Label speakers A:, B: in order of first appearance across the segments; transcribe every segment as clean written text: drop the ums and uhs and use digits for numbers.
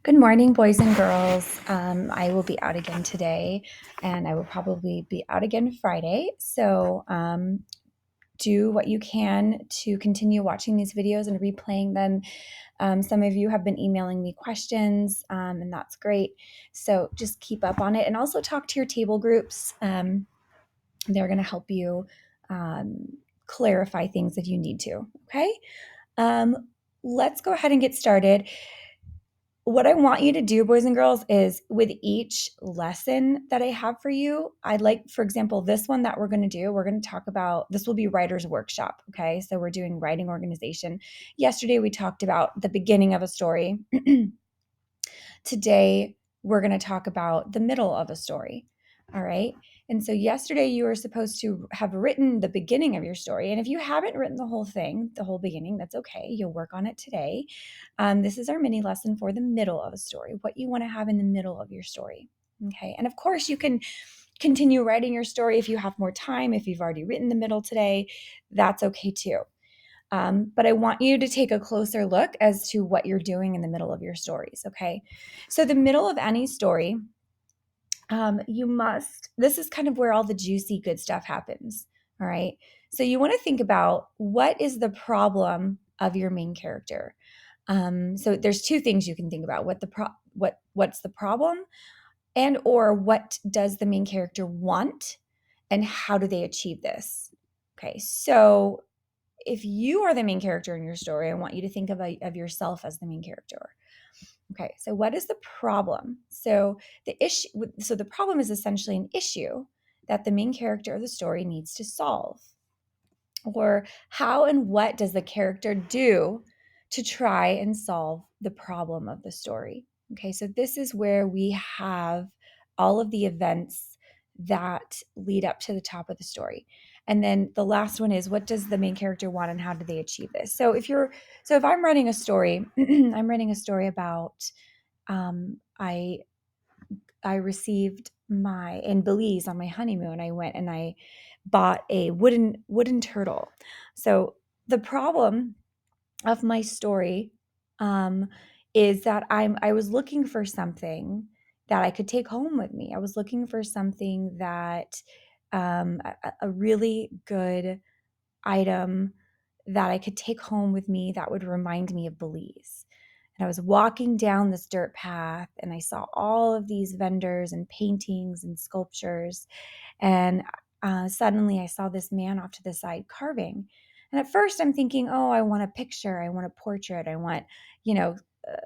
A: Good morning, boys and girls. I will be out again today, and I will probably be out again Friday. So do what you can to continue watching these videos and replaying them. Some of you have been emailing me questions, and that's great. So just keep up on it, and also talk to your table groups. They're going to help you clarify things if you need to. Okay. Let's go ahead and get started. What I want you to do, boys and girls, is with each lesson that I have for you, I'd like, for example, this one that we're going to do, we're going to talk about, this will be writer's workshop. Okay. So we're doing writing organization. Yesterday, we talked about the beginning of a story. Today, we're going to talk about the middle of a story. All right. And so yesterday, you were supposed to have written the beginning of your story. And if you haven't written the whole thing, the whole beginning, that's okay. You'll work on it today. This is our mini lesson for the middle of a story, what you want to have in the middle of your story. Okay. And of course, you can continue writing your story if you have more time. If you've already written the middle today, that's okay too. But I want you to take a closer look as to what you're doing in the middle of your stories, okay? So the middle of any story, this is kind of where all the juicy good stuff happens, all right? So you want to think about what is the problem of your main character. So there's two things you can think about: what's the problem, and or what does the main character want, and how do they achieve this? Okay, so if you are the main character in your story, I want you to think of yourself as the main character. Okay, so what is the problem? So the problem is essentially an issue that the main character of the story needs to solve. Or how and what does the character do to try and solve the problem of the story? Okay, so this is where we have all of the events that lead up to the top of the story. And then the last one is, what does the main character want and how do they achieve this? So if I'm writing a story, I'm writing a story about I received my in Belize on my honeymoon. I went and I bought a wooden turtle. So the problem of my story is that I was looking for something that I could take home with me. I was looking for something that a really good item that I could take home with me that would remind me of Belize. And I was walking down this dirt path and I saw all of these vendors and paintings and sculptures. And suddenly I saw this man off to the side carving. And at first I'm thinking, oh, I want a picture, I want a portrait, I want, you know, uh,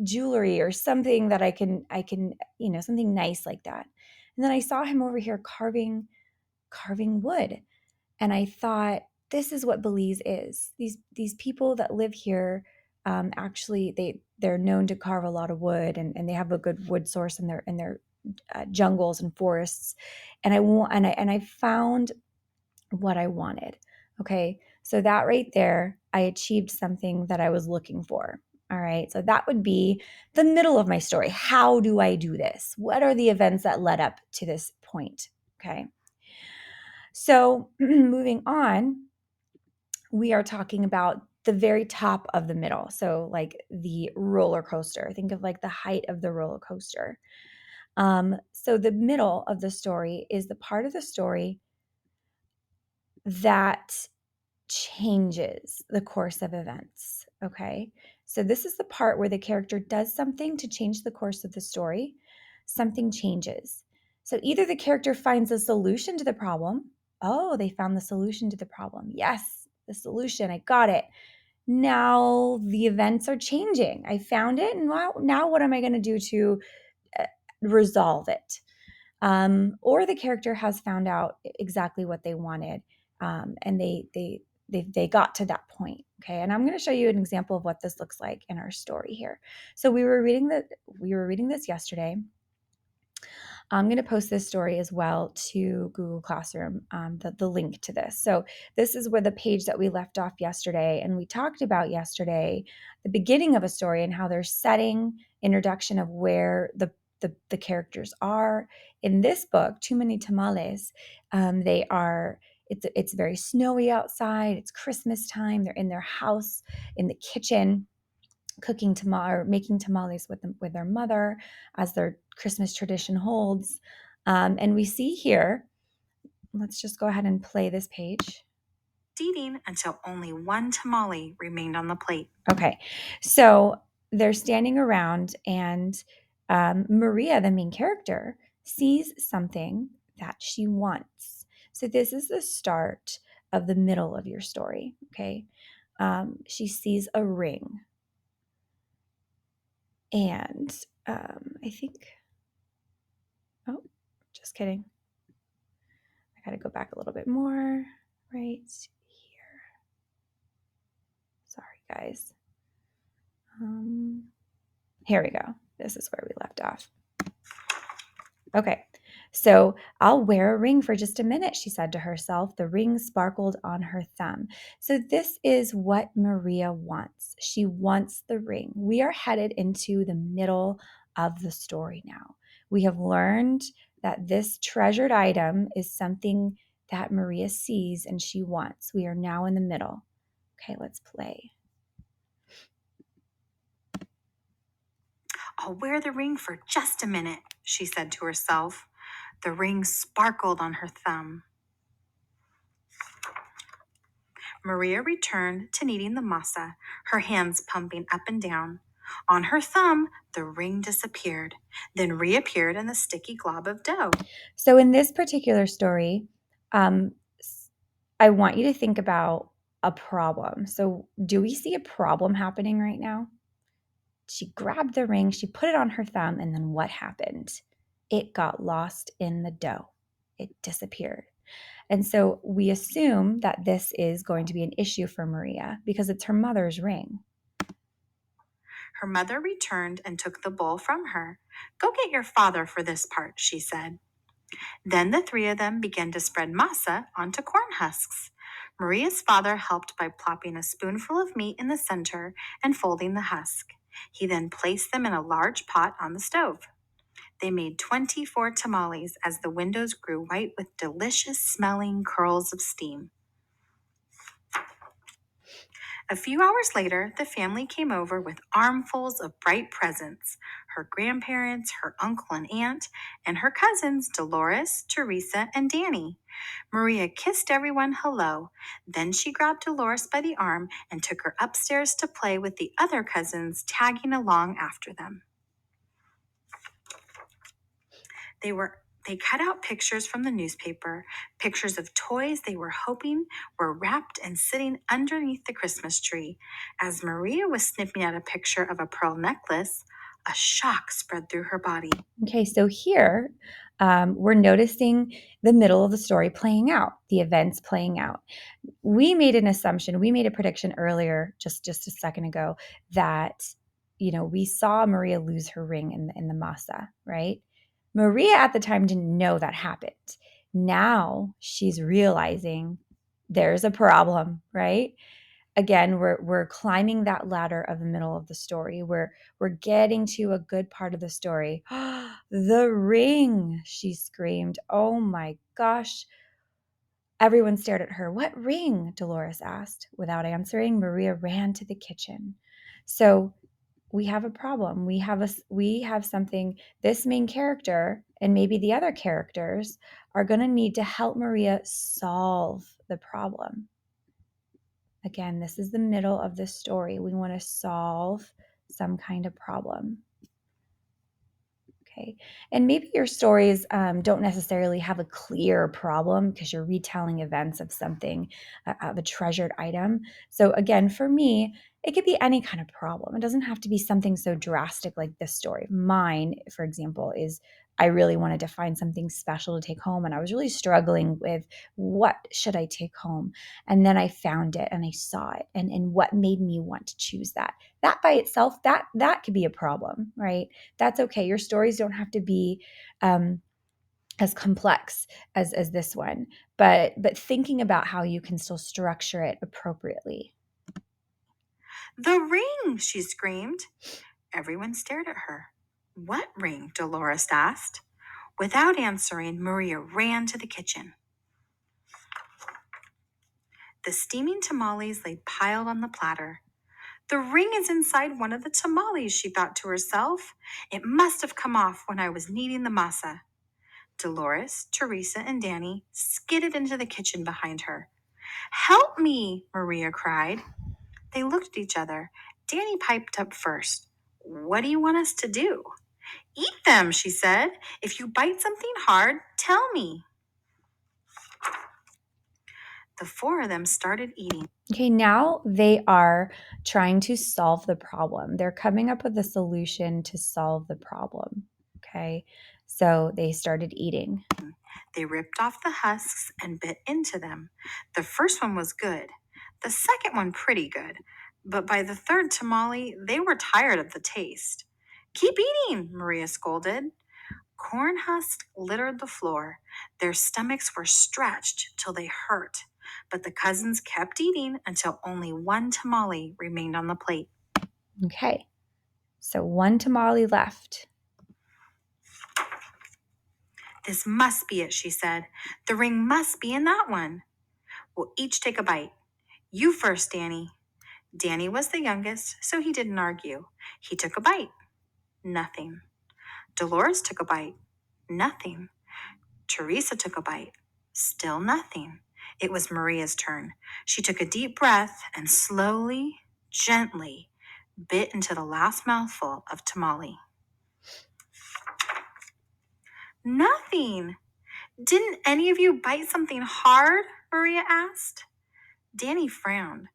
A: jewelry or something that I can, something nice like that. And then I saw him over here carving wood. And I thought, this is what Belize is. These people that live here, actually, they're known to carve a lot of wood, and they have a good wood source in their jungles and forests. And I found what I wanted. Okay, so that right there, I achieved something that I was looking for. All right, so that would be the middle of my story. How do I do this? What are the events that led up to this point? Okay. So, moving on, we are talking about the very top of the middle. So, like the roller coaster. Think of like the height of the roller coaster. So, the middle of the story is the part of the story that changes the course of events. Okay. So, this is the part where the character does something to change the course of the story. Something changes. So, either the character finds a solution to the problem. Oh, they found the solution to the problem. Yes, the solution. I got it. Now the events are changing. I found it. And now what am I going to do to uh, resolve it? Or the character has found out exactly what they wanted, and they got to that point. Okay, and I'm going to show you an example of what this looks like in our story here. So we were reading this yesterday. I'm going to post this story as well to Google Classroom, the link to this. So this is where the page that we left off yesterday, and we talked about yesterday the beginning of a story and how they're setting introduction of where the characters are. In this book, Too Many Tamales, they are. It's very snowy outside. It's Christmas time. They're in their house in the kitchen. cooking or making tamales with their mother, as their Christmas tradition holds. And we see here, let's just go ahead and play this page.
B: Eating until only one tamale remained on the plate.
A: Okay, so they're standing around, and Maria, the main character, sees something that she wants. So this is the start of the middle of your story, okay? She sees a ring. And I think, oh, just kidding. I got to go back a little bit more right here. Sorry, guys. Here we go. This is where we left off. Okay, so I'll wear a ring for just a minute, she said to herself. The ring sparkled on her thumb. So this is what Maria wants. She wants the ring. We are headed into the middle of the story now. We have learned that this treasured item is something that Maria sees and she wants. We are now in the middle. Okay, let's play.
B: I'll wear the ring for just a minute, she said to herself. The ring sparkled on her thumb. Maria returned to kneading the masa, her hands pumping up and down. On her thumb, the ring disappeared, then reappeared in the sticky glob of dough.
A: So in this particular story, I want you to think about a problem. So do we see a problem happening right now? She grabbed the ring, she put it on her thumb, and then what happened? It got lost in the dough. It disappeared. And so we assume that this is going to be an issue for Maria because it's her mother's ring.
B: Her mother returned and took the bowl from her. Go get your father for this part, she said. Then the three of them began to spread masa onto corn husks. Maria's father helped by plopping a spoonful of meat in the center and folding the husk. He then placed them in a large pot on the stove. They made 24 tamales as the windows grew white with delicious smelling curls of steam. A few hours later, the family came over with armfuls of bright presents. Her grandparents, her uncle and aunt, and her cousins Dolores, Teresa, and Danny. Maria kissed everyone hello. Then she grabbed Dolores by the arm and took her upstairs to play with the other cousins, tagging along after them. They cut out pictures from the newspaper, pictures of toys they were hoping were wrapped and sitting underneath the Christmas tree. As Maria was snipping out a picture of a pearl necklace, a shock spread through her body.
A: Okay, so here we're noticing the middle of the story playing out, the events playing out. We made an assumption, we made a prediction earlier, just a second ago, that we saw Maria lose her ring in the masa, right? Maria at the time didn't know that happened. Now she's realizing there's a problem, right? Again, we're climbing that ladder of the middle of the story. We're getting to a good part of the story. The ring, she screamed. Oh my gosh. Everyone stared at her. What ring? Dolores asked. Without answering, Maria ran to the kitchen. So we have a problem. We have something. This main character and maybe the other characters are going to need to help Maria solve the problem. Again, this is the middle of the story. We want to solve some kind of problem. Okay. And maybe your stories don't necessarily have a clear problem because you're retelling events of something, of a treasured item. So, again, for me, it could be any kind of problem. It doesn't have to be something so drastic like this story. Mine, for example, is I really wanted to find something special to take home. And I was really struggling with what should I take home? And then I found it and I saw it. And what made me want to choose that? That by itself, that could be a problem, right? That's okay. Your stories don't have to be as complex as this one, but thinking about how you can still structure it appropriately.
B: The ring, she screamed. Everyone stared at her. What ring? Dolores asked. Without answering, Maria ran to the kitchen. The steaming tamales lay piled on the platter. The ring is inside one of the tamales, she thought to herself. It must have come off when I was kneading the masa. Dolores, Teresa, and Danny skidded into the kitchen behind her. Help me, Maria cried. They looked at each other. Danny piped up first. What do you want us to do? Eat them, she said. If you bite something hard, tell me. The four of them started eating.
A: Okay, now they are trying to solve the problem. They're coming up with a solution to solve the problem. Okay, so they started eating.
B: They ripped off the husks and bit into them. The first one was good, the second one pretty good, but by the third tamale, they were tired of the taste. Keep eating, Maria scolded. Corn husks littered the floor. Their stomachs were stretched till they hurt, but the cousins kept eating until only one tamale remained on the plate.
A: Okay, so one tamale left.
B: This must be it, she said. The ring must be in that one. We'll each take a bite. You first, Danny. Danny was the youngest, so he didn't argue. He took a bite. Nothing. Dolores took a bite. Nothing. Teresa took a bite. Still nothing. It was Maria's turn. She took a deep breath and slowly, gently bit into the last mouthful of tamale. Nothing. Didn't any of you bite something hard? Maria asked. Danny frowned.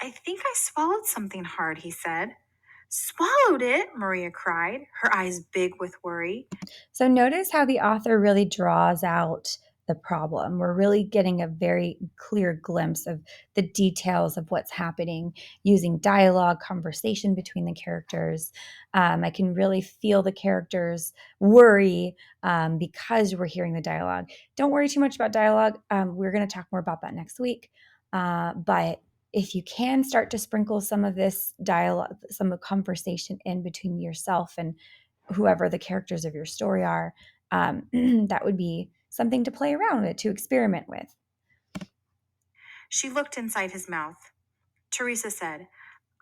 B: I think I swallowed something hard, he said. Swallowed it, Maria cried, her eyes big with worry.
A: So notice how the author really draws out the problem. We're really getting a very clear glimpse of the details of what's happening using dialogue, conversation between the characters. I can really feel the characters worry because we're hearing the dialogue. Don't worry too much about dialogue. We're going to talk more about that next week. But if you can start to sprinkle some of this dialogue, some of conversation in between yourself and whoever the characters of your story are, that would be something to play around with, to experiment with.
B: She looked inside his mouth. Teresa said,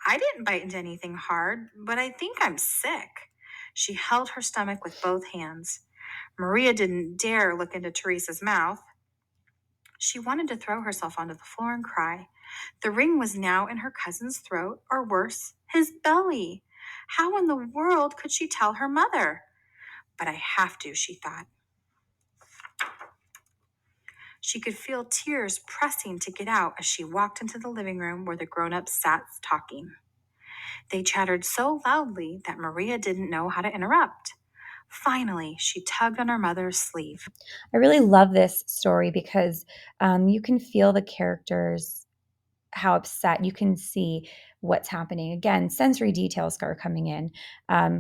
B: I didn't bite into anything hard, but I think I'm sick. She held her stomach with both hands. Maria didn't dare look into Teresa's mouth. She wanted to throw herself onto the floor and cry. The ring was now in her cousin's throat, or worse, his belly. How in the world could she tell her mother? But I have to, she thought. She could feel tears pressing to get out as she walked into the living room where the grown-ups sat talking. They chattered so loudly that Maria didn't know how to interrupt. Finally, she tugged on her mother's sleeve.
A: I really love this story because you can feel the characters, how upset. You can see what's happening. Again, sensory details are coming in.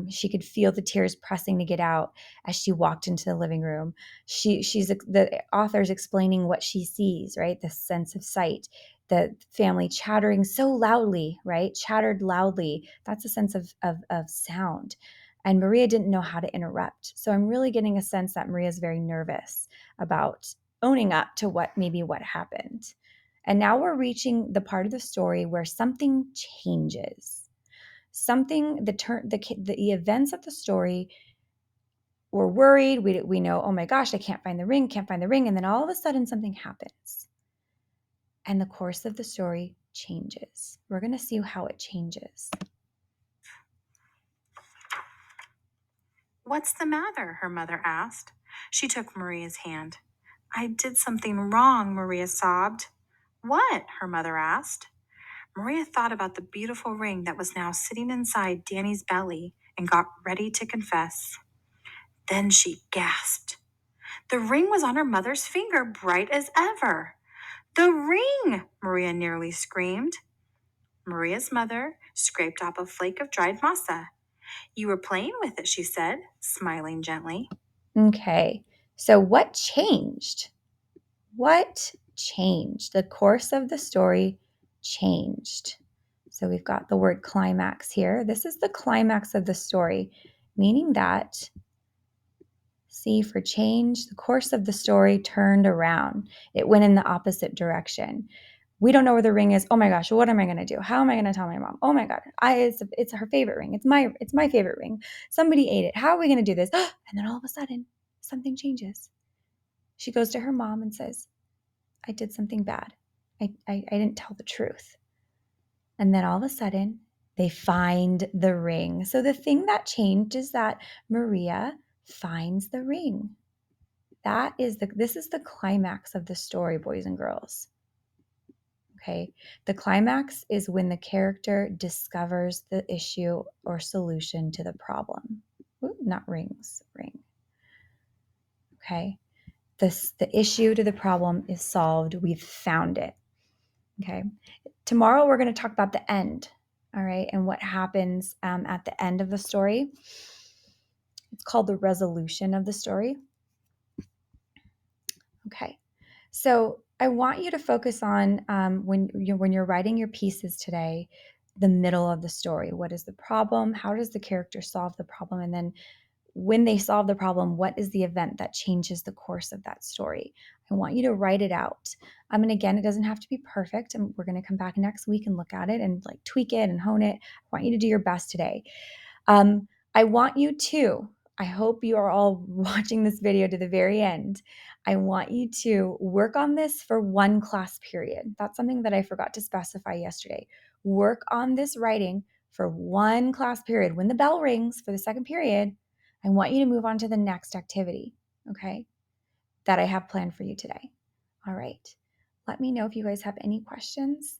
A: She could feel the tears pressing to get out as she walked into the living room. She's the author's explaining what she sees, right? The sense of sight, the family chattering so loudly, right? Chattered loudly. That's a sense of sound. And Maria didn't know how to interrupt. So I'm really getting a sense that Maria's very nervous about owning up to what happened. And now we're reaching the part of the story where something changes. Something, the events of the story, we're worried. We know, oh my gosh, I can't find the ring, can't find the ring. And then all of a sudden something happens. And the course of the story changes. We're going to see how it changes.
B: What's the matter? Her mother asked. She took Maria's hand. I did something wrong, Maria sobbed. What? Her mother asked. Maria thought about the beautiful ring that was now sitting inside Danny's belly and got ready to confess. Then she gasped. The ring was on her mother's finger, bright as ever. The ring! Maria nearly screamed. Maria's mother scraped off a flake of dried masa. You were playing with it, she said, smiling gently.
A: Okay, so what changed? What changed? The course of the story changed. So we've got the word climax here. This is the climax of the story, meaning that, C for change, the course of the story turned around. It went in the opposite direction. We don't know where the ring is. Oh my gosh, what am I going to do? How am I going to tell my mom? Oh my god, it's her favorite ring. It's my favorite ring. Somebody ate it. How are we going to do this? And then all of a sudden, something changes. She goes to her mom and says, I did something bad. I didn't tell the truth. And then all of a sudden, they find the ring. So the thing that changed is that Maria finds the ring. This is the climax of the story, boys and girls. Okay. The climax is when the character discovers the issue or solution to the problem. Ooh, not rings, ring. Okay. The issue to the problem is solved. We've found it. Okay. Tomorrow, we're going to talk about the end. All right. And what happens at the end of the story. It's called the resolution of the story. Okay. So I want you to focus on when you're writing your pieces today, the middle of the story. What is the problem? How does the character solve the problem? And then when they solve the problem, what is the event that changes the course of that story? I want you to write it out. And again, it doesn't have to be perfect. And we're going to come back next week and look at it and like tweak it and hone it. I want you to do your best today. I want you to, I hope you are all watching this video to the very end. I want you to work on this for one class period. That's something that I forgot to specify yesterday. Work on this writing for one class period. When the bell rings for the second period, I want you to move on to the next activity, okay, that I have planned for you today. All right. Let me know if you guys have any questions,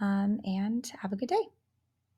A: and have a good day.